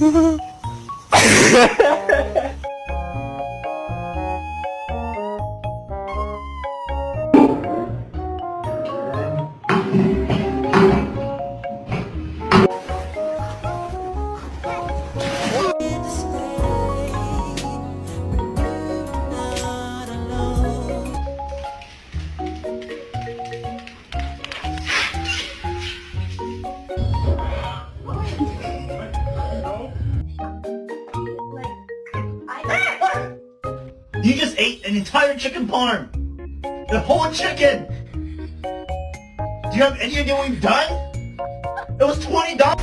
You just ate an entire chicken parm! The whole chicken! Do you have any idea what you've done? It was $20!